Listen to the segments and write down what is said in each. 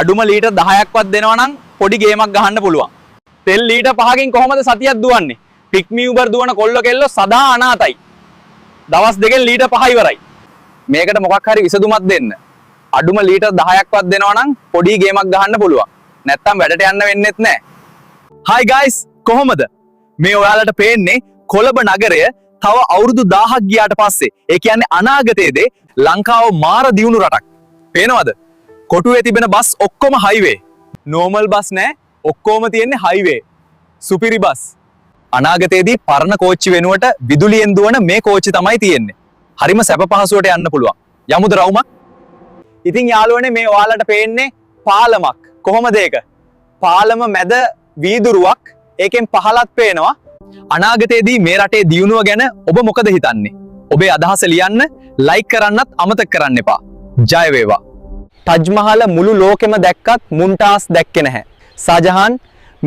අඩුම ලීටර් 10ක්වත් දෙනවා නම් පොඩි ගේමක් ගහන්න පුළුවන්. තෙල් ලීටර් 5කින් කොහොමද සතියක් දුවන්නේ? පික්මි උබර් දුවන කොල්ල කෙල්ලෝ සදා අනාතයි. දවස් දෙකෙන් ලීටර් 5 ඉවරයි. මේකට මොකක් හරි විසඳුමක් දෙන්න. අඩුම ලීටර් 10ක්වත් දෙනවා නම් පොඩි ගේමක් ගහන්න පුළුවන්. නැත්තම් වැඩට යන්න වෙන්නෙත් නැහැ. Hi guys, කොහොමද? මේ ඔයාලට පේන්නේ කොළඹ නගරය තව අවුරුදු 1000ක් ගියාට පස්සේ ඒ කියන්නේ අනාගතයේදී ලංකාව මාර දියුණු රටක්. පේනවද? කොටුවේ තිබෙන බස් ඔක්කොම හයිවේ. නෝමල් බස් නෑ, ඔක්කොම තියෙන්නේ හයිවේ. සුපිරි බස්. අනාගතයේදී පරණ කෝච්චි වෙනුවට විදුලියෙන් දුවන මේ කෝච්චි තමයි තියෙන්නේ. හරිම සැප පහසුවට යන්න පුළුවන්. යමුද රවුමක්? ඉතින් යාළුවනේ මේ ඔයාලට පේන්නේ පාලමක්. කොහොමද ඒක? පාලම මැද වීදුරුවක්. ඒකෙන් පහලක් පේනවා. අනාගතයේදී මේ රටේ දියුණුව ගැන ඔබ මොකද හිතන්නේ? ඔබේ අදහස ලියන්න, ලයික් කරන්නත් අමතක කරන්න එපා. ජය වේවා. ටජ් මහල මුළු ලෝකෙම දැක්කත් මුන්ටාස් දැක්කේ නැහැ. ෂාජහාන්,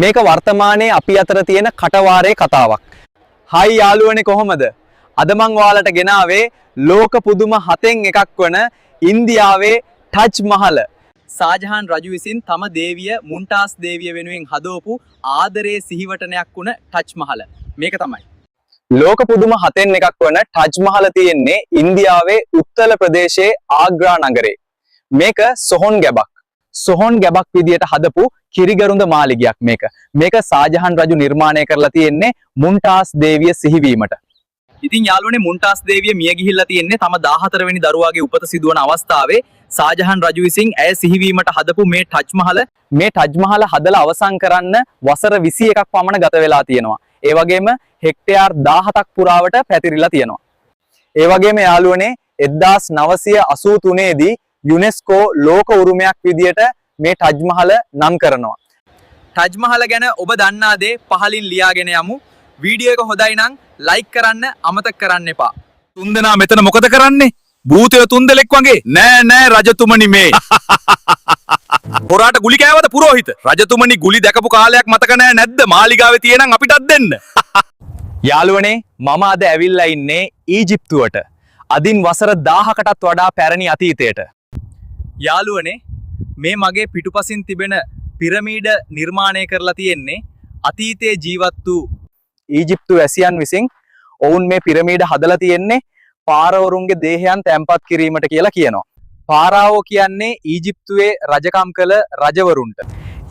මේක වර්තමානයේ අපි අතර තියෙන කටවාරේ කතාවක්. හයි යාළුවනේ කොහොමද? අද මං ඔයාලට ගෙනාවේ ලෝක පුදුම 7න් එකක් වන ඉන්දියාවේ ටජ් මහල. ෂාජහාන් රජු විසින් තම දේවිය මුන්ටාස් දේවිය වෙනුවෙන් හදවපු ආදරයේ සිහිවටනයක් වුණ ටජ් මහල. මේක තමයි. ලෝක පුදුම 7න් එකක් වන ටජ් මහල තියෙන්නේ ඉන්දියාවේ උත්තර ප්‍රදේශයේ ආග්‍රා නගරේ. මේක සොහොන් ගැබක්. සොහොන් ගැබක් විදියට හදපු කිරිගරුඳ මාලිගයක් මේක. මේක ෂාජහාන් රජු නිර්මාණය කරලා තියෙන්නේ මුන්ටාස් දේවිය සිහිවීමට. ඉතින් යාළුවනේ මුන්ටාස් දේවිය මිය ගිහිල්ලා තියෙන්නේ තම 14 වෙනි දරුවාගේ උපත සිදුවන අවස්ථාවේ ෂාජහාන් රජු විසින් ඇය සිහිවීමට හදපු මේ ටජ් මහල හදලා අවසන් කරන්න වසර 21ක් පමණ ගත වෙලා තියෙනවා. ඒ වගේම හෙක්ටයාර් 17ක් පුරාවට පැතිරිලා තියෙනවා. ඒ වගේම යාළුවනේ 1983 දී යුනෙස්කෝ ලෝක උරුමයක් විදියට මේ ටජ් මහල නම් කරනවා. ටජ් මහල ගැන ඔබ දන්නා දේ පහලින් ලියාගෙන යමු. වීඩියෝ එක හොඳයි නම් ලයික් කරන්න අමතක කරන්න එපා. තුන්දෙනා මෙතන මොකද කරන්නේ? භූතය තුන්දෙලෙක් වගේ. නෑ රජතුමනි මේ. හොරාට ගුලි කෑවද පුරෝහිත? රජතුමනි ගුලි දැකපු කාලයක් මතක නෑ නැද්ද? මාලිගාවේ තියෙනම් අපිටත් දෙන්න. යාළුවනේ මම අද ඇවිල්ලා ඉන්නේ ඊජිප්තුවට. අදින් වසර 1000කටත් වඩා පැරණි අතීතයට. යාළුවනේ මේ මගේ පිටුපසින් තිබෙන පිරමීඩ නිර්මාණය කරලා තියෙන්නේ අතීතයේ ජීවත් වූ ඊජිප්තු වැසියන් විසින්. ඔවුන් මේ පිරමීඩ හදලා තියෙන්නේ පාරවරුන්ගේ දේහයන් තැන්පත් කිරීමට කියලා කියනවා. පාරාවෝ කියන්නේ ඊජිප්තුවේ රජකම් කළ රජවරුන්ට.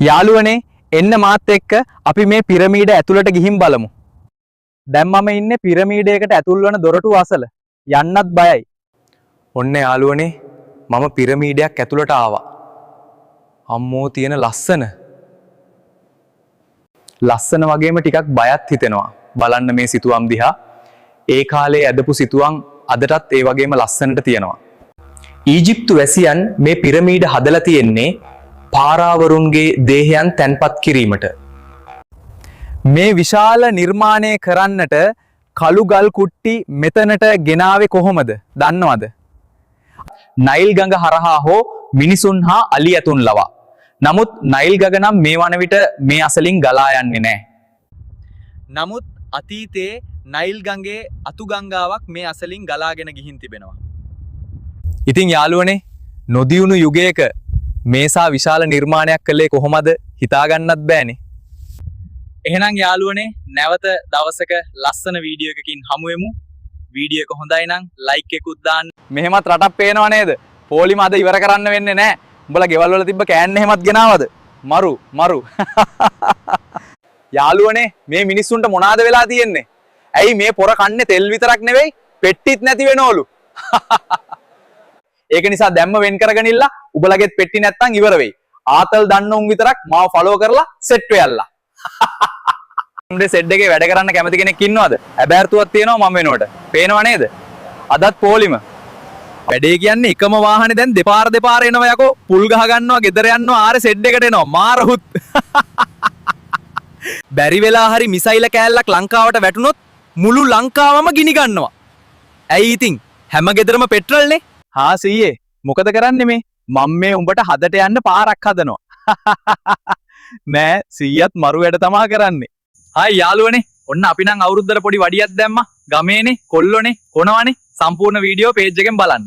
යාළුවනේ එන්න මාත් එක්ක අපි මේ පිරමීඩ ඇතුළට ගිහින් බලමු. දැන් මම ඉන්නේ පිරමීඩයකට ඇතුල් වන දොරටුව අසල. යන්නත් බයයි. ඔන්න යාළුවනේ මම පිරමීඩයක් ඇතුළට ආවා. අම්මෝ තියෙන ලස්සන වගේම ටිකක් බයත් හිතෙනවා. බලන්න මේ සිතුවම් දිහා. ඒ කාලේ ඇදපු සිතුවම් අදටත් ඒ වගේම ලස්සනට තියෙනවා. ඊජිප්තු වැසියන් මේ පිරමීඩ හදලා තියෙන්නේ පාරාවරුන්ගේ දේහයන් තැන්පත් කිරීමට. මේ විශාල නිර්මාණය කරන්නට කළු ගල් කුට්ටි මෙතනට ගෙනාවේ කොහොමද? දන්නවද? නයිල් ගඟ හරහා හෝ මිනිසුන් හා අලි ඇතුන් ලවා. නමුත් නයිල් ගඟ නම් මේ වන විට මේ අසලින් ගලා යන්නේ නැහැ. නමුත් අතීතයේ නයිල් ගඟේ අතු ගංගාවක් මේ අසලින් ගලාගෙන ගිහින් තිබෙනවා. ඉතින් යාළුවනේ නොදියුණු යුගයක මේසා විශාල නිර්මාණයක් කළේ කොහොමද හිතාගන්නත් බෑනේ. එහෙනම් යාළුවනේ නැවත දවසක ලස්සන වීඩියෝ එකකින් හමු වෙමු. වීඩියෝ එක හොඳයි නම් ලයික් එකකුත් දාන්න. මෙහෙමත් රටක් පේනව නේද? පොලිම අද ඉවර කරන්න වෙන්නේ නැහැ. උඹලා ගෙවල් වල තිබ්බ කෑන් එහෙමත් ගෙනාවද? මරු. යාළුවනේ මේ මිනිස්සුන්ට මොනවාද වෙලා තියෙන්නේ? ඇයි මේ පොර කන්නේ තෙල් විතරක් නෙවෙයි පෙට්ටිත් නැති වෙනවලු. ඒක නිසා දැම්ම වෙන් කරගෙන ඉල්ල උඹලගෙත් පෙට්ටි නැත්තම් ඉවර වෙයි. ආතල් දන්න උන් විතරක් මාව ෆලෝ කරලා සෙට් වෙයල්ලා. උඹේ සෙට් එකේ වැඩ කරන්න කැමති කෙනෙක් ඉන්නවද? ඇබෑර්තුවක් තියෙනවා මම වෙනකොට. පේනව නේද? අදත් පොලිම. වැඩේ කියන්නේ එකම වාහනේ දැන් දෙපාර එනවා යකෝ. පුල් ගහ ගන්නවා, ගෙදර යනවා, ආරේ සෙට් එකට එනවා. මාරහුත්. බැරි වෙලා හරි මිසයිල කෑල්ලක් ලංකාවට වැටුනොත් මුළු ලංකාවම ගිනි ගන්නවා. ඇයි ඉතින් හැම ගෙදරම පෙට්‍රල්නේ. හා සීයේ මොකද කරන්නේ මේ? මම මේ උඹට හදට යන්න පාරක් හදනවා. නෑ සීයත් මරු වැඩ තමා කරන්නේ. හායි යාළුවනේ ඔන්න අපි නම් අවුරුද්දට පොඩි වඩියක් දැම්මා. ගමේනේ කොල්ලෝනේ කොනවනේ සම්පූර්ණ වීඩියෝ පේජ් එකෙන් බලන්න.